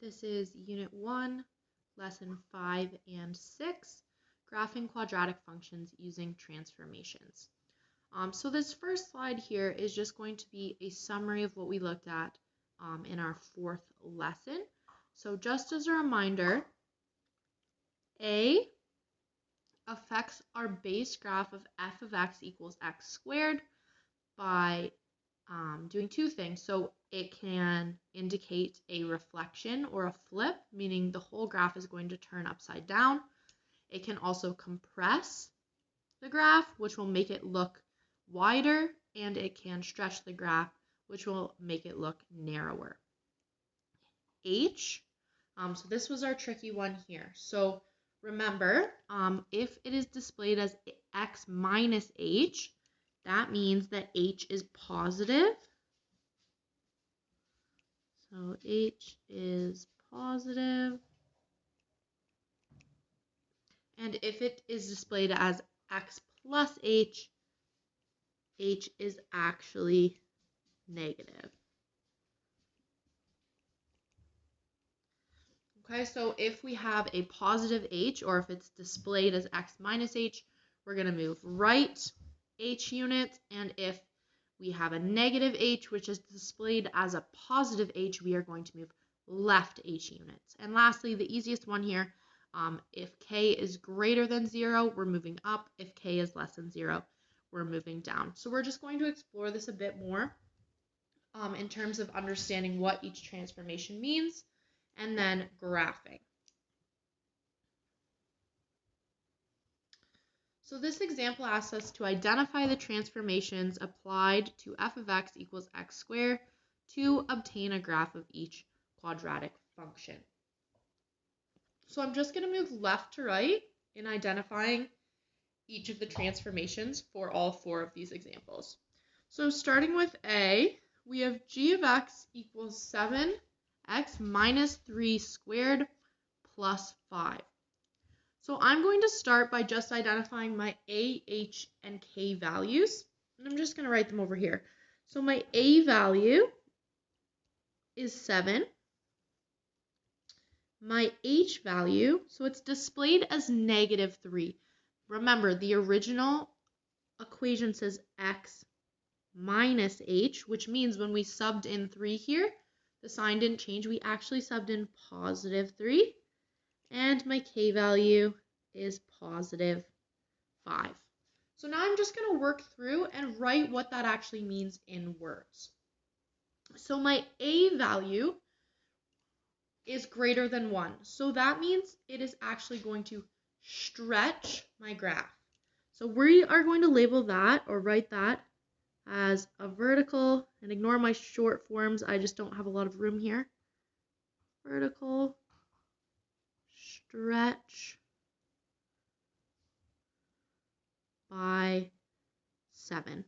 This is Unit 1, Lesson 5 and 6, Graphing Quadratic Functions Using Transformations. So this first slide here is just going to be a summary of what we looked at in our fourth lesson. So just as a reminder, A affects our base graph of f of x equals x squared by doing two things. So it can indicate a reflection or a flip, meaning the whole graph is going to turn upside down. It can also compress the graph, which will make it look wider, and it can stretch the graph, which will make it look narrower. H, so this was our tricky one here. So remember, if it is displayed as x minus h, that means that h is positive. So h is positive. And if it is displayed as x plus h, h is actually negative. Okay, so if we have a positive h, or if it's displayed as x minus h, we're going to move right h units. And if we have a negative h, which is displayed as a positive h, we are going to move left h units. And lastly, the easiest one here, if k is greater than 0, we're moving up. If k is less than 0, we're moving down. So we're just going to explore this a bit more in terms of understanding what each transformation means, and then graphing. So this example asks us to identify the transformations applied to f of x equals x squared to obtain a graph of each quadratic function. So I'm just going to move left to right in identifying each of the transformations for all four of these examples. So starting with A, we have g of x equals 7x minus 3 squared plus 5. So I'm going to start by just identifying my a, h, and k values. And I'm just going to write them over here. So my a value is 7. My h value, so it's displayed as negative 3. Remember, the original equation says x minus h, which means when we subbed in 3 here, the sign didn't change. We actually subbed in positive 3. And my k value is positive 5. So now I'm just going to work through and write what that actually means in words. So my a value is greater than 1. So that means it is actually going to stretch my graph. So we are going to label that or write that as a vertical, and ignore my short forms. I just don't have a lot of room here. Vertical stretch by 7.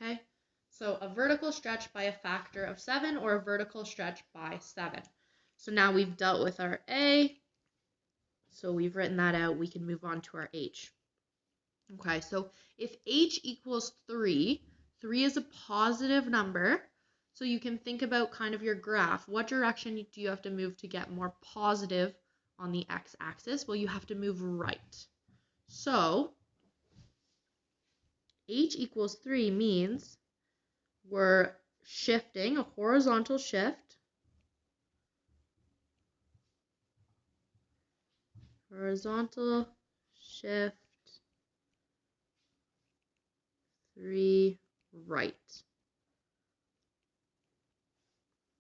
Okay, so a vertical stretch by a factor of 7, or a vertical stretch by 7. So now we've dealt with our A, so we've written that out. We can move on to our H. Okay, so if H equals 3, 3 is a positive number, so you can think about kind of your graph. What direction do you have to move to get more positive on the x-axis? Well, you have to move right. So H equals 3 means we're shifting, a horizontal shift. Horizontal shift 3 right.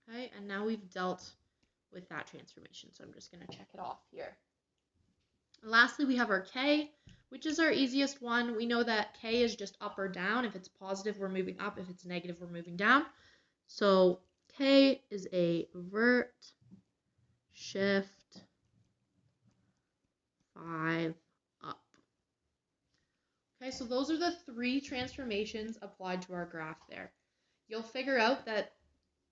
Okay, and now we've dealt with that transformation, so I'm just going to check it off here. And lastly, we have our k, which is our easiest one. We know that k is just up or down. If it's positive, we're moving up. If it's negative, we're moving down. So k is a vert shift 5 up. Okay, so those are the 3 transformations applied to our graph there. You'll figure out that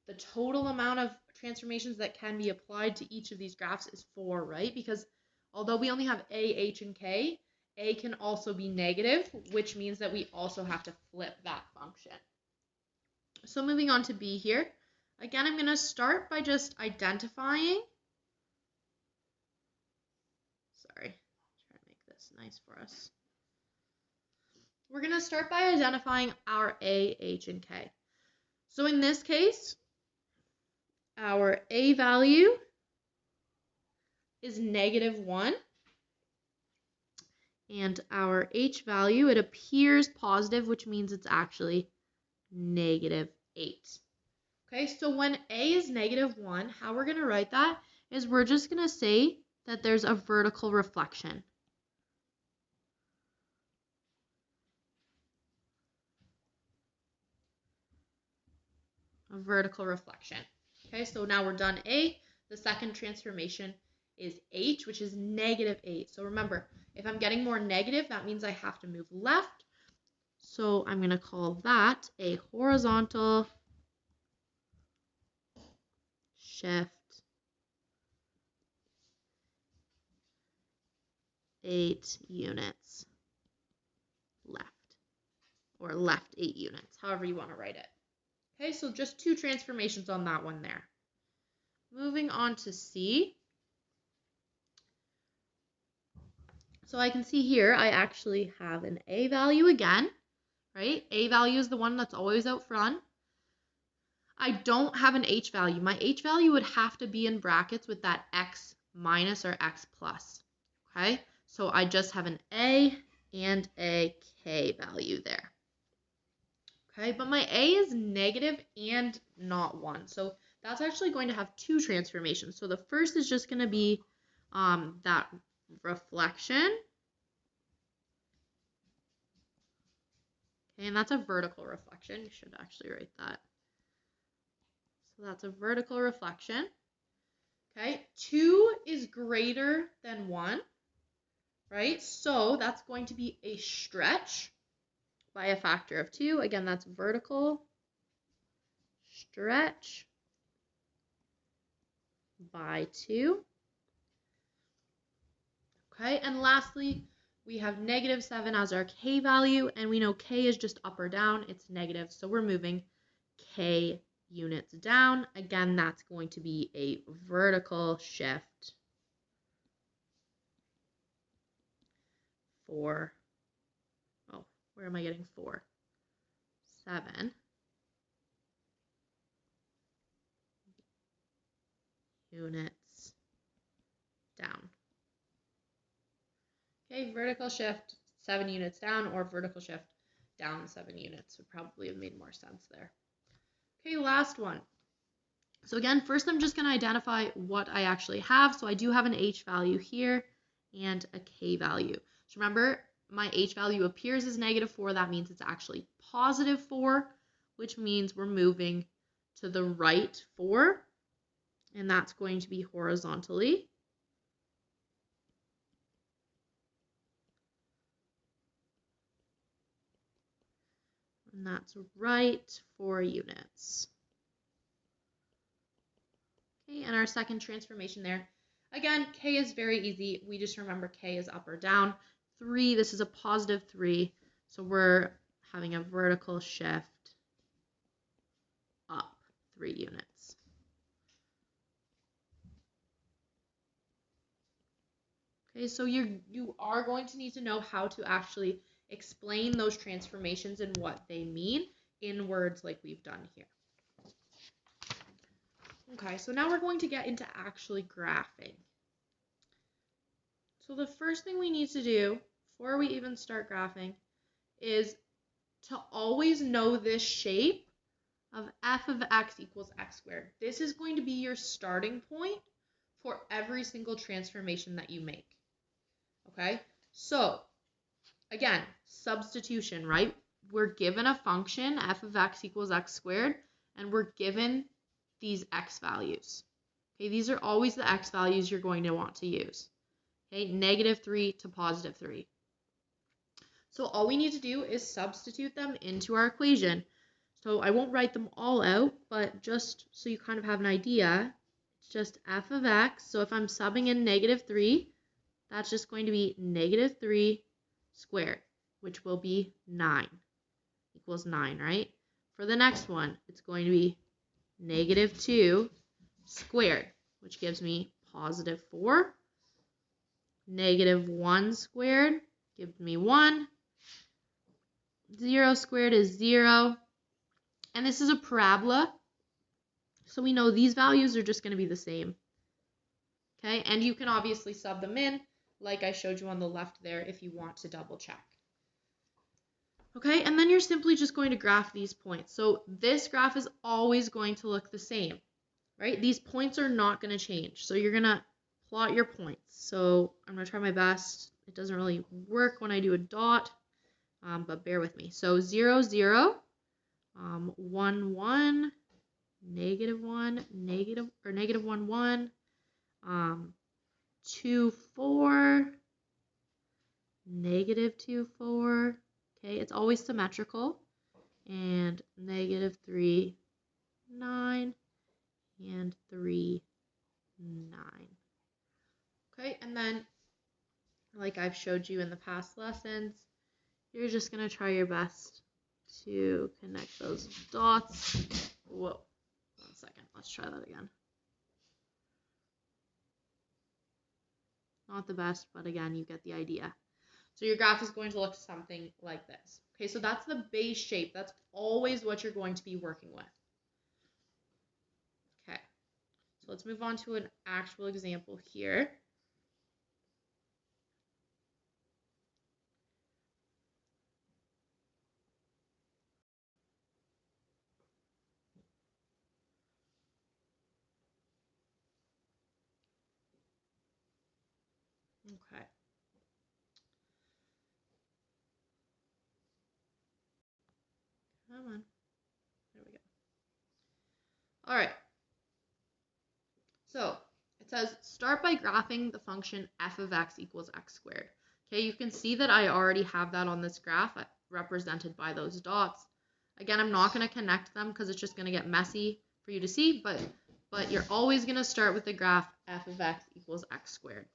the total amount of transformations that can be applied to each of these graphs is 4, right? Because although we only have a, h, and k, a can also be negative, which means that we also have to flip that function. So moving on to B here. Again, I'm going to start by just identifying That's nice for us. We're going to start by identifying our A, H, and K. So in this case, our A value is -1. And our H value, it appears positive, which means it's actually -8. Okay, so when A is -1, how we're going to write that is we're just going to say that there's a vertical reflection. A vertical reflection. Okay, so now we're done A. The second transformation is H, which is -8. So remember, if I'm getting more negative, that means I have to move left. So I'm going to call that a horizontal shift 8 units left, or left 8 units, however you want to write it. Okay, so just 2 transformations on that one there. Moving on to C. So I can see here I actually have an A value again, right? A value is the one that's always out front. I don't have an H value. My H value would have to be in brackets with that X minus or X plus, okay? So I just have an A and a K value there. Okay, but my A is negative and not 1. So that's actually going to have 2 transformations. So the first is just going to be that reflection. Okay, and that's a vertical reflection. You should actually write that. So that's a vertical reflection. Okay, 2 is greater than 1, right? So that's going to be a stretch by a factor of 2. Again, that's vertical stretch by 2. Okay, and lastly, we have -7 as our K value, and we know K is just up or down. It's negative, so we're moving K units down. Again, that's going to be a vertical shift for, oh, where am I getting 4? 7 units down. Okay, vertical shift 7 units down, or vertical shift down 7 units would probably have made more sense there. Okay, last one. So again, first I'm just going to identify what I actually have. So I do have an H value here and a K value. So remember, my H value appears as -4. That means it's actually +4, which means we're moving to the right 4, and that's going to be horizontally. And that's right 4 units. Okay, and our second transformation there. Again, K is very easy. We just remember K is up or down. 3, this is a +3. So we're having a vertical shift up 3 units. Okay, so you are going to need to know how to actually explain those transformations and what they mean in words like we've done here. Okay, so now we're going to get into actually graphing. So the first thing we need to do before we even start graphing is to always know this shape of f of x equals x squared. This is going to be your starting point for every single transformation that you make. Okay, so again, substitution, right? We're given a function, f of x equals x squared, and we're given these x values. Okay, these are always the x values you're going to want to use. Okay, -3 to +3. So all we need to do is substitute them into our equation. So I won't write them all out, but just so you kind of have an idea, it's just f of x. So if I'm subbing in -3, that's just going to be -3 squared, which will be 9, equals 9, right? For the next one, it's going to be -2 squared, which gives me +4. negative 1 squared gives me 1. 0 squared is 0. And this is a parabola, so we know these values are just going to be the same. Okay, and you can obviously sub them in, like I showed you on the left there, if you want to double check. Okay, and then you're simply just going to graph these points. So this graph is always going to look the same, right? These points are not going to change. So you're going to plot your points. So I'm going to try my best. It doesn't really work when I do a dot, but bear with me. So 0, 0, 1, 1, negative 1, negative, or negative 1, 1, 2, 4, negative 2, 4. Okay, it's always symmetrical. And negative 3, 9, and 3, 9. Okay, and then, like I've showed you in the past lessons, you're just going to try your best to connect those dots. Whoa, 1 second, let's try that again. Not the best, but again, you get the idea. So your graph is going to look something like this. Okay, so that's the base shape. That's always what you're going to be working with. Okay, so let's move on to an actual example here. Okay. Come on. There we go. All right. So it says start by graphing the function f of x equals x squared. Okay, you can see that I already have that on this graph represented by those dots. Again, I'm not going to connect them because it's just going to get messy for you to see, but you're always going to start with the graph f of x equals x squared.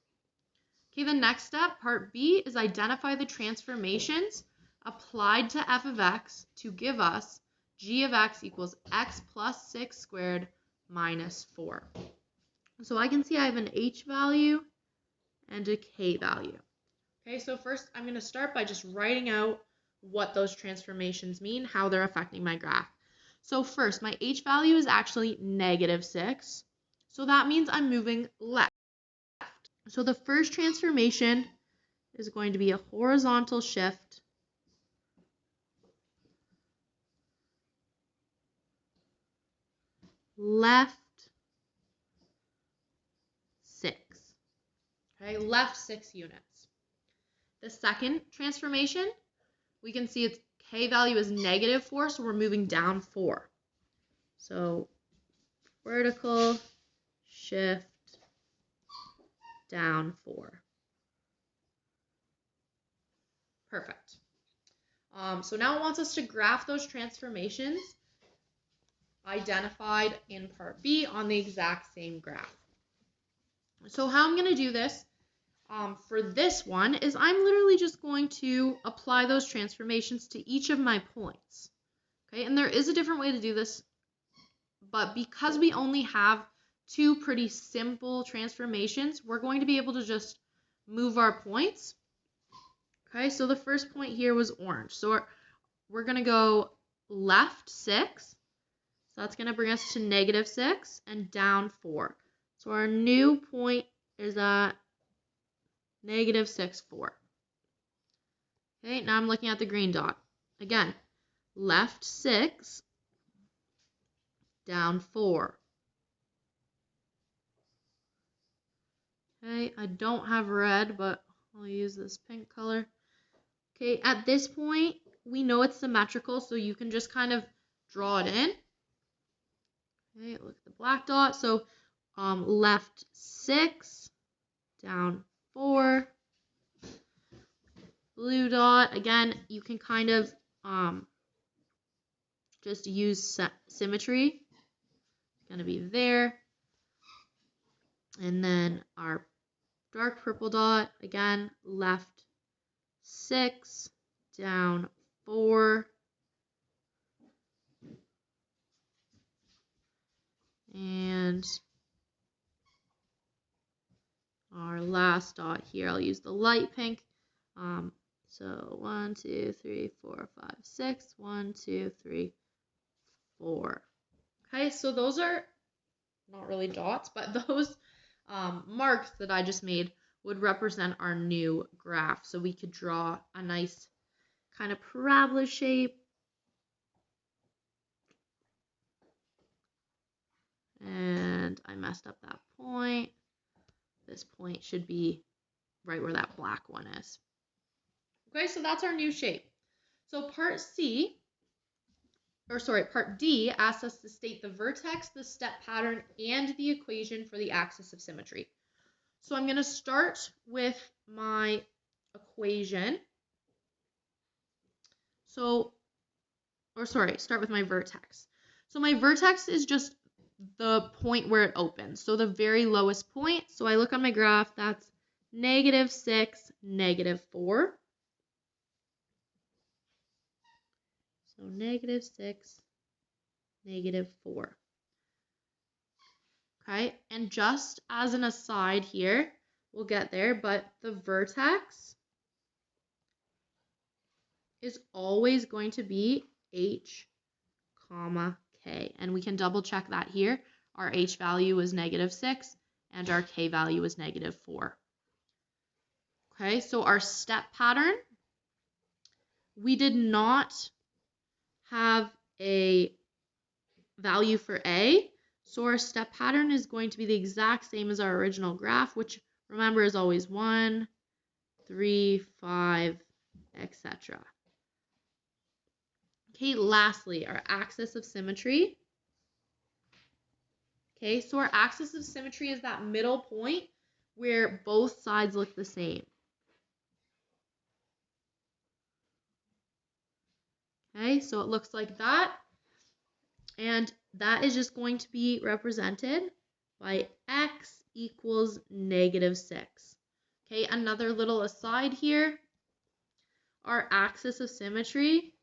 Okay, the next step, part B, is identify the transformations applied to f of x to give us g of x equals x plus 6 squared minus 4. So I can see I have an h value and a k value. Okay, so first I'm going to start by just writing out what those transformations mean, how they're affecting my graph. So first, my h value is actually negative 6. So that means I'm moving left. So the first transformation is going to be a horizontal shift left 6. Okay, left 6 units. The second transformation, we can see its k value is negative 4, so we're moving down 4. So vertical shift down 4. Perfect. So now it wants us to graph those transformations identified in part B on the exact same graph. So how I'm going to do this for this one is I'm literally just going to apply those transformations to each of my points. Okay, and there is a different way to do this, but because we only have 2 pretty simple transformations, we're going to be able to just move our points. Okay, so the first point here was orange. So we're going to go left 6. So that's going to bring us to negative 6 and down 4. So our new point is at negative 6, 4. Okay, now I'm looking at the green dot. Again, left 6, down 4. Okay, I don't have red, but I'll use this pink color. Okay, at this point, we know it's symmetrical, so you can just kind of draw it in. Okay, look at the black dot. So left 6, down 4. Blue dot, again, you can kind of just use symmetry. It's going to be there. And then our dark purple dot, again, left 6, down 4. And our last dot here, I'll use the light pink. So 1, 2, 3, 4, 5, 6. 1, 2, 3, 4. Okay, so those are not really dots, but those marks that I just made would represent our new graph. So we could draw a nice kind of parabola shape. And I messed up that point. This point should be right where that black one is. Okay, so that's our new shape. So part D asks us to state the vertex, the step pattern, and the equation for the axis of symmetry. So I'm going to start with my equation. Start with my vertex. So my vertex is just the point where it opens. So the very lowest point. So I look on my graph, that's -6, -4. So -6, -4. Okay, and just as an aside here, we'll get there, but the vertex is always going to be H, K. And we can double check that here. Our H value is -6 and our K value is -4. Okay, so our step pattern, we did not have a value for A, so our step pattern is going to be the exact same as our original graph, which remember is always 1, 3, 5, etc. Okay, lastly, our axis of symmetry. Okay, so our axis of symmetry is that middle point where both sides look the same. Okay, so it looks like that. And that is just going to be represented by x equals -6. Okay, another little aside here. Our axis of symmetry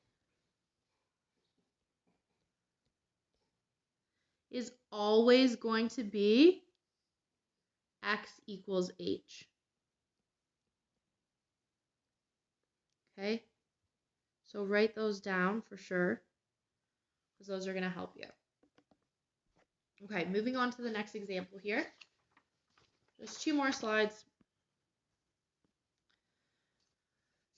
is always going to be x equals h. Okay, so write those down for sure, because those are going to help you. Okay, moving on to the next example here. Just 2 more slides.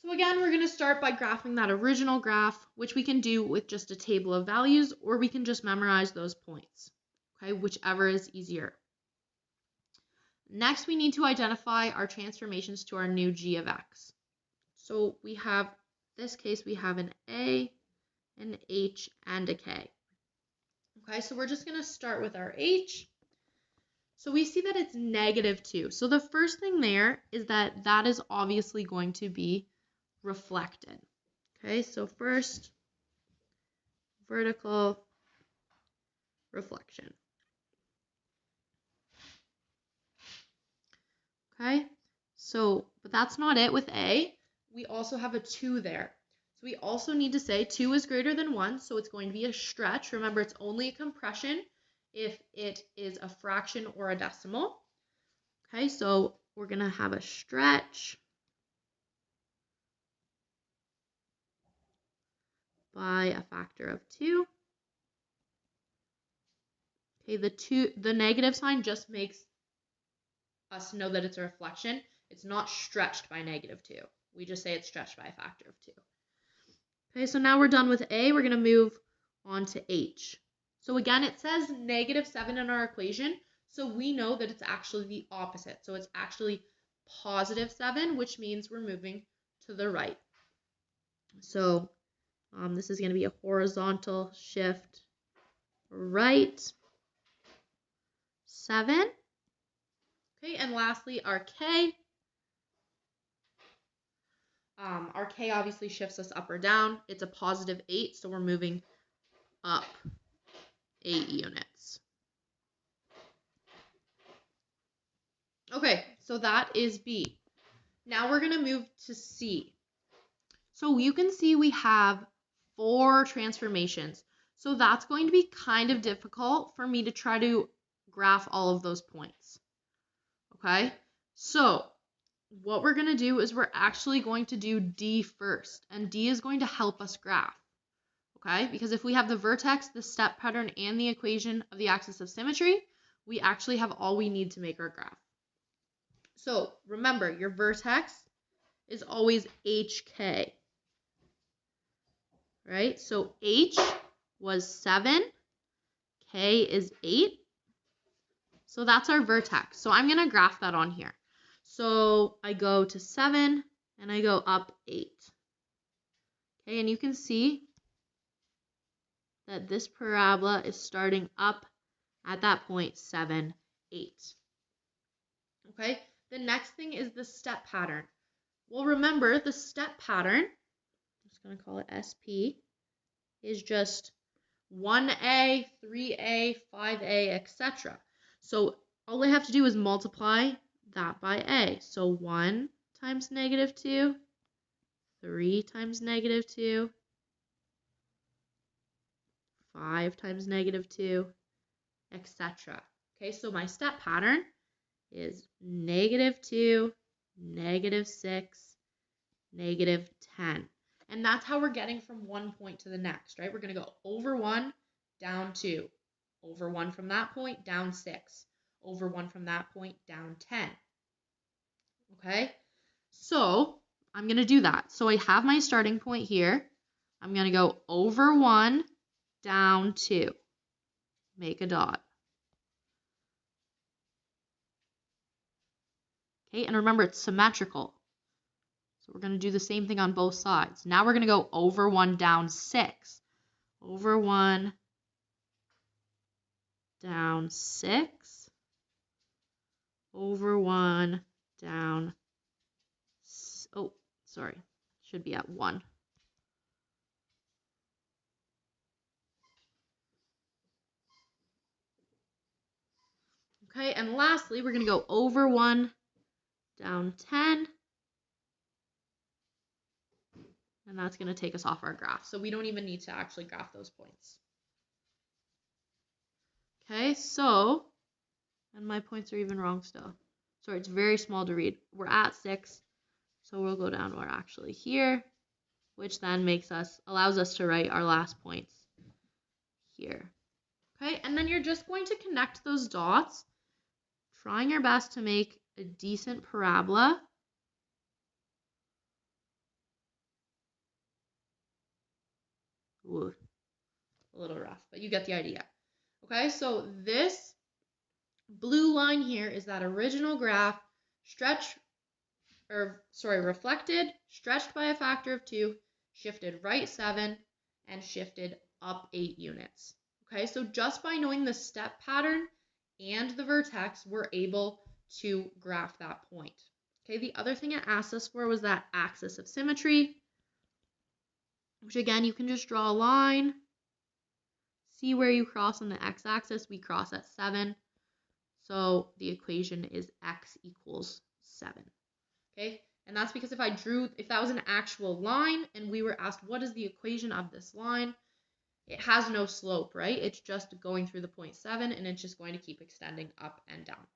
So again, we're going to start by graphing that original graph, which we can do with just a table of values, or we can just memorize those points, okay, whichever is easier. Next, we need to identify our transformations to our new g of x. So we have, in this case, we have an a, an h, and a k. Okay, so we're just going to start with our h. So we see that it's -2. So the first thing there is that is obviously going to be reflected. Okay, so first, vertical reflection. Okay, so, but that's not it with A. We also have a 2 there. So we also need to say 2 is greater than 1, so it's going to be a stretch. Remember, it's only a compression if it is a fraction or a decimal. Okay, so we're going to have a stretch by a factor of 2. Okay, the negative sign just makes us know that it's a reflection. It's not stretched by -2. We just say it's stretched by a factor of 2. Okay, so now we're done with A. We're going to move on to H. So again, it says -7 in our equation, so we know that it's actually the opposite. So it's actually +7, which means we're moving to the right. So this is going to be a horizontal shift right 7. Okay, and lastly, our K. Our K obviously shifts us up or down. It's a +8, so we're moving up 8 units. Okay, so that is B. Now we're going to move to C. So you can see we have 4 transformations. So that's going to be kind of difficult for me to try to graph all of those points. Okay, So what we're going to do is we're actually going to do D first, and D is going to help us graph. Okay, because if we have the vertex, the step pattern, and the equation of the axis of symmetry, we actually have all we need to make our graph. So remember, your vertex is always HK, right? So H was 7, K is 8. So that's our vertex. So I'm going to graph that on here. So I go to 7 and I go up 8. Okay, and you can see that this parabola is starting up at that point 7, 8. Okay, the next thing is the step pattern. Well, remember the step pattern, I'm just going to call it SP, is just 1A, 3A, 5A, etc. So all I have to do is multiply that by A. So 1 times -2, 3 times -2, 5 times -2, etc. Okay, so my step pattern is -2, -6, -10. And that's how we're getting from one point to the next, right? We're going to go over 1, down 2, over 1 from that point, down 6, over 1 from that point, down 10. Okay? So I'm going to do that. So I have my starting point here. I'm going to go over 1, down 2. Make a dot. Okay, and remember it's symmetrical. So we're going to do the same thing on both sides. Now we're going to go over 1, down 6. Over 1, down 6. Over 1, down, oh, sorry, should be at 1. Okay, and lastly, we're going to go over 1, down 10. And that's going to take us off our graph. So we don't even need to actually graph those points. Okay, so, and my points are even wrong still. Sorry, it's very small to read. We're at 6, so we'll go down. We're actually here, which then allows us to write our last points here. Okay, and then you're just going to connect those dots, trying your best to make a decent parabola. Ooh, a little rough, but you get the idea. Okay, so this blue line here is that original graph reflected, stretched by a factor of 2, shifted right 7, and shifted up 8 units. Okay, so just by knowing the step pattern and the vertex, we're able to graph that point. Okay, the other thing it asked us for was that axis of symmetry, which again, you can just draw a line, see where you cross on the x-axis. We cross at 7, so the equation is x equals 7. Okay, and that's because if that was an actual line and we were asked what is the equation of this line, it has no slope, right? It's just going through the point 7 and it's just going to keep extending up and down.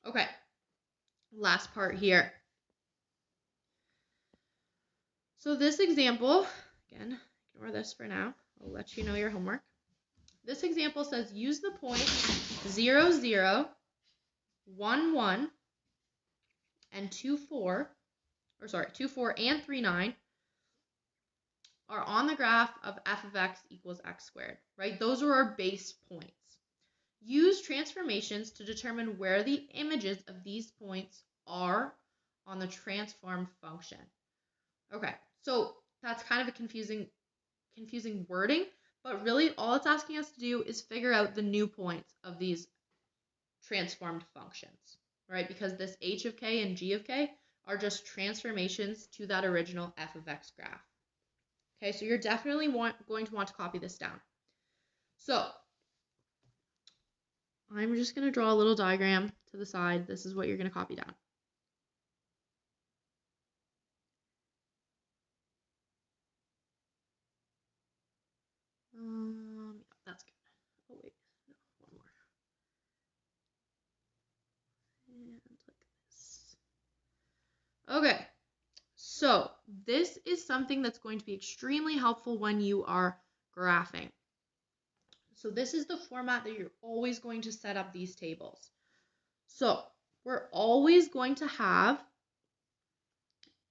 Okay, last part here. So this example, again, ignore this for now. I'll let you know your homework. This example says use the point 0, 0, 1, 1, and 2, 4 and 3, 9 are on the graph of f of x equals x squared, right? Those are our base points. Use transformations to determine where the images of these points are on the transformed function. Okay, so that's kind of a confusing wording, but really all it's asking us to do is figure out the new points of these transformed functions, right? Because this h of k and g of k are just transformations to that original f of x graph. Okay, so you're definitely going to want to copy this down. So I'm just going to draw a little diagram to the side. This is what you're going to copy down. That's good. Oh, wait. No, one more. And like this. Okay, so this is something that's going to be extremely helpful when you are graphing. So this is the format that you're always going to set up these tables. So we're always going to have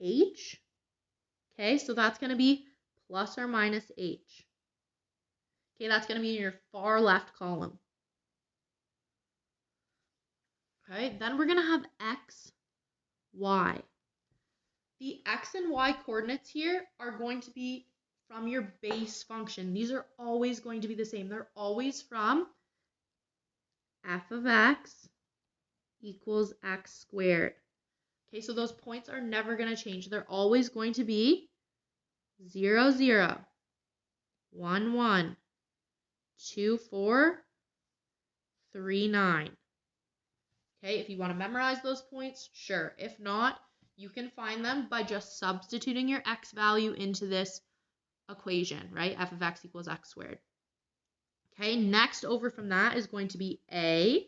h, okay, so that's going to be plus or minus h. Okay, that's going to be in your far left column. Okay, then we're going to have x, y. The x and y coordinates here are going to be from your base function. These are always going to be the same. They're always from f of x equals x squared. Okay, so those points are never going to change. They're always going to be 0, 0, 1, 1, 2, 4, 3, 9. Okay, if you want to memorize those points, sure. If not, you can find them by just substituting your x value into this equation, right? F of x equals x squared. Okay, next over from that is going to be a.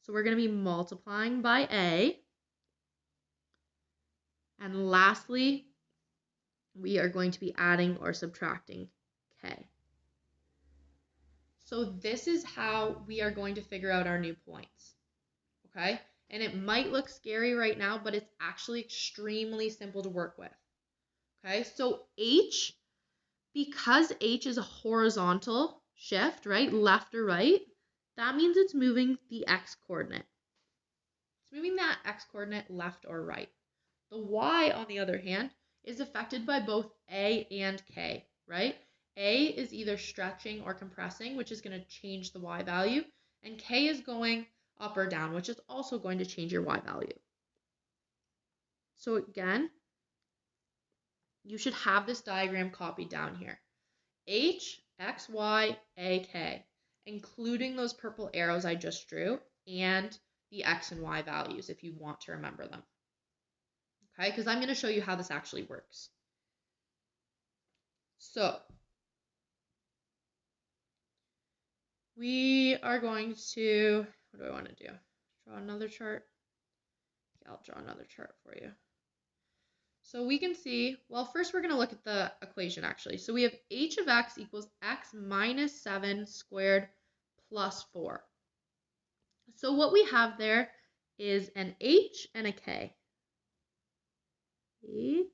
So we're going to be multiplying by a. And lastly, we are going to be adding or subtracting k. So this is how we are going to figure out our new points. Okay, and it might look scary right now, but it's actually extremely simple to work with. Okay, so h, because h is a horizontal shift, right, left or right, that means it's moving the x coordinate. It's moving that x coordinate left or right. The y, on the other hand, is affected by both a and k, right? A is either stretching or compressing, which is going to change the y value, and k is going up or down, which is also going to change your y value. So again, you should have this diagram copied down here. H, X, Y, A, K, including those purple arrows I just drew, and the X and Y values if you want to remember them. Okay, because I'm going to show you how this actually works. So we are going to, what do I want to do? Draw another chart? Okay, I'll draw another chart for you. So we can see, well, first we're going to look at the equation actually. So we have h of x equals x minus 7 squared plus 4. So what we have there is an h and a k. H.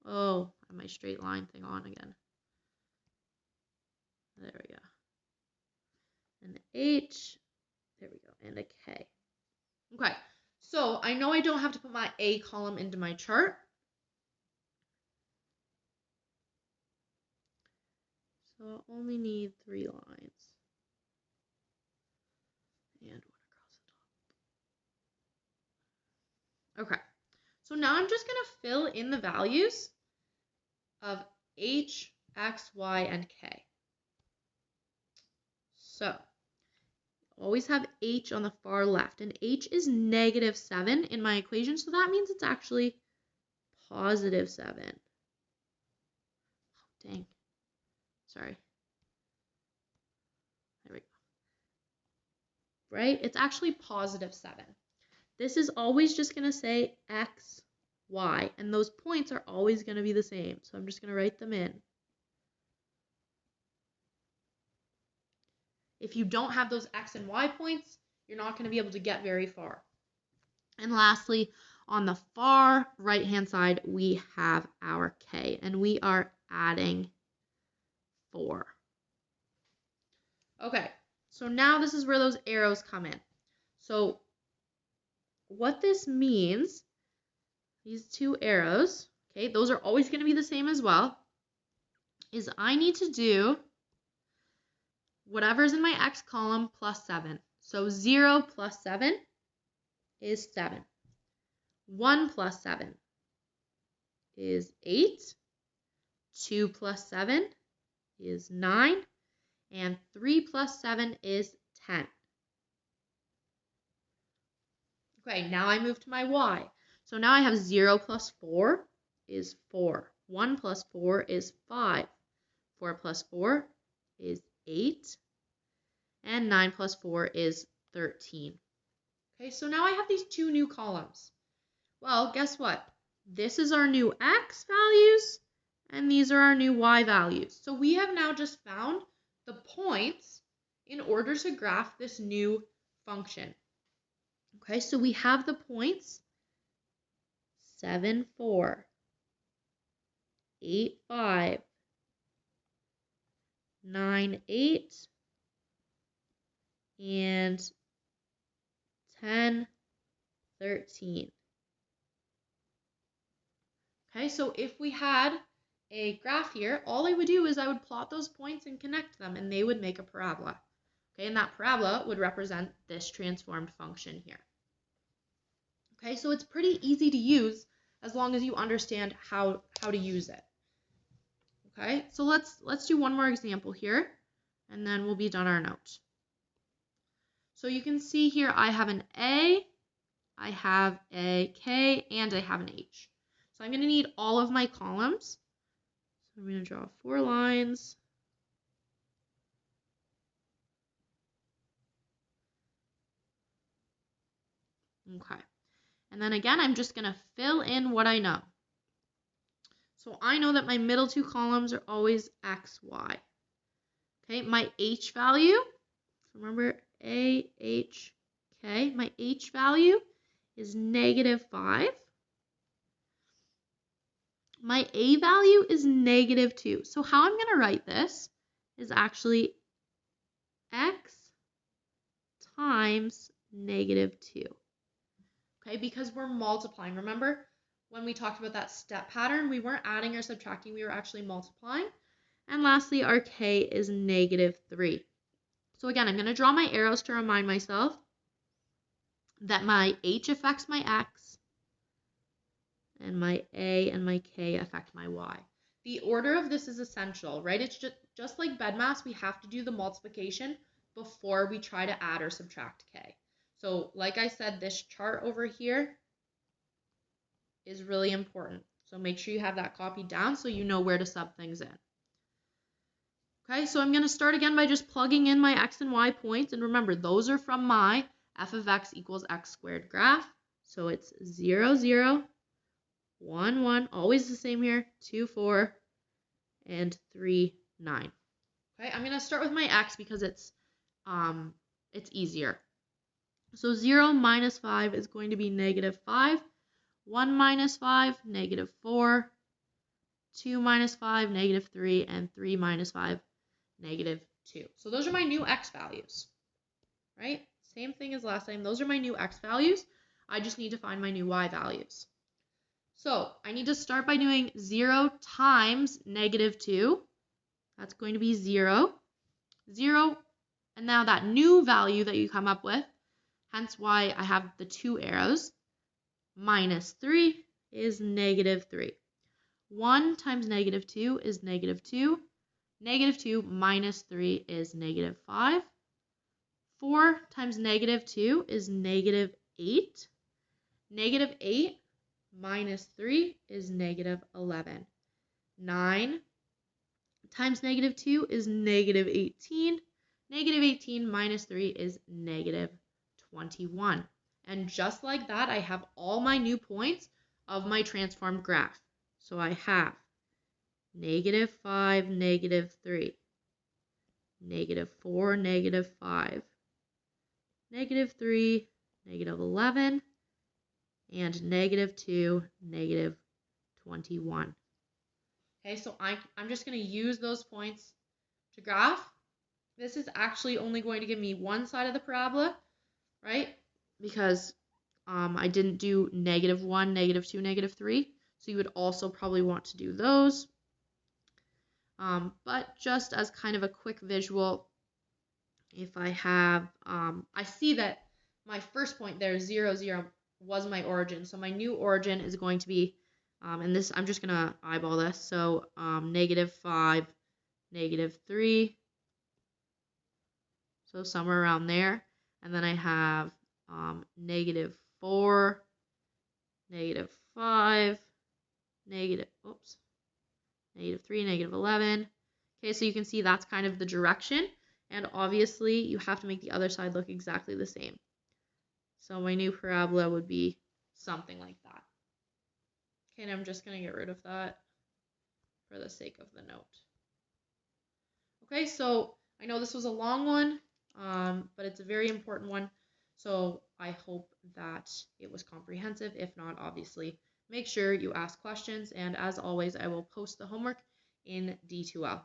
Oh, I have my straight line thing on again. There we go. An h. There we go. And a k. Okay. So I know I don't have to put my a column into my chart. So I'll only need 3 lines. And one across the top. Okay. So now I'm just going to fill in the values of h, x, y, and k. So always have h on the far left, and h is negative 7 in my equation, so that means it's actually positive 7. Oh, dang. Sorry. There we go. Right? It's actually positive 7. This is always just going to say x, y, and those points are always going to be the same, so I'm just going to write them in. If you don't have those x and y points, you're not going to be able to get very far. And lastly, on the far right-hand side, we have our k, and we are adding 4. Okay, so now this is where those arrows come in. So what this means, these 2 arrows, okay, those are always going to be the same as well, is I need to do whatever's in my x column plus 7. So 0 plus 7 is 7. 1 plus 7 is 8. 2 plus 7 is 9. And 3 plus 7 is 10. Okay, now I move to my y. So now I have 0 plus 4 is 4. 1 plus 4 is 5. 4 plus 4 is 8. And 9 plus 4 is 13. Okay, so now I have these two new columns. Well, guess what? This is our new x values, and these are our new y values. So we have now just found the points in order to graph this new function. Okay, so we have the points 7, 4, 8, 5, 9, 8, and 10, 13. Okay, so if we had a graph here, all I would do is I would plot those points and connect them, and they would make a parabola. Okay, and that parabola would represent this transformed function here. Okay, so it's pretty easy to use as long as you understand how to use it. Okay, so let's do one more example here, and then we'll be done our note. So you can see here I have an A, I have a K, and I have an H. So I'm going to need all of my columns. So I'm going to draw 4 lines. Okay. And then again, I'm just going to fill in what I know. So I know that my middle two columns are always x, y. Okay, my h value, so remember A, H, K, my h value is -5. My a value is -2. So how I'm going to write this is actually x times -2. Okay, because we're multiplying. Remember when we talked about that step pattern, we weren't adding or subtracting, we were actually multiplying. And lastly, our k is -3. So again, I'm going to draw my arrows to remind myself that my h affects my x, and my a and my k affect my y. The order of this is essential, right? It's just like BEDMAS, we have to do the multiplication before we try to add or subtract k. So like I said, this chart over here is really important. So make sure you have that copied down so you know where to sub things in. Okay, so I'm going to start again by just plugging in my x and y points. And remember, those are from my f of x equals x squared graph. So it's 0, 0, 1, 1, always the same here, 2, 4, and 3, 9. Okay, I'm going to start with my x because it's easier. So 0 minus 5 is going to be -5. 1 minus 5, -4. 2 minus 5, -3. And 3 minus 5, -2. So those are my new x values, right? Same thing as last time. Those are my new x values. I just need to find my new y values. So I need to start by doing 0 times -2. That's going to be 0. 0, and now that new value that you come up with, hence why I have the 2 arrows, -3 is -3. 1 times -2 is -2. -2 minus 3 is -5. 4 times -2 is -8. -8 minus 3 is -11. 9 times -2 is -18. -18 minus 3 is -21. And just like that, I have all my new points of my transformed graph. So I have -5, -3, -4, -5, -3, -11, and -2, -21. Okay, so I'm just going to use those points to graph. This is actually only going to give me one side of the parabola, right? Because I didn't do -1, -2, -3. So you would also probably want to do those. But just as kind of a quick visual, if I have, I see that my first point there, 0, 0, was my origin. So my new origin is going to be, and this, I'm just going to eyeball this. So -5, -3. So somewhere around there. And then I have -4, -5, -3, -11. Okay, so you can see that's kind of the direction. And obviously, you have to make the other side look exactly the same. So my new parabola would be something like that. Okay, and I'm just going to get rid of that for the sake of the note. Okay, so I know this was a long one, but it's a very important one. So I hope that it was comprehensive. If not, obviously, make sure you ask questions. And as always, I will post the homework in D2L.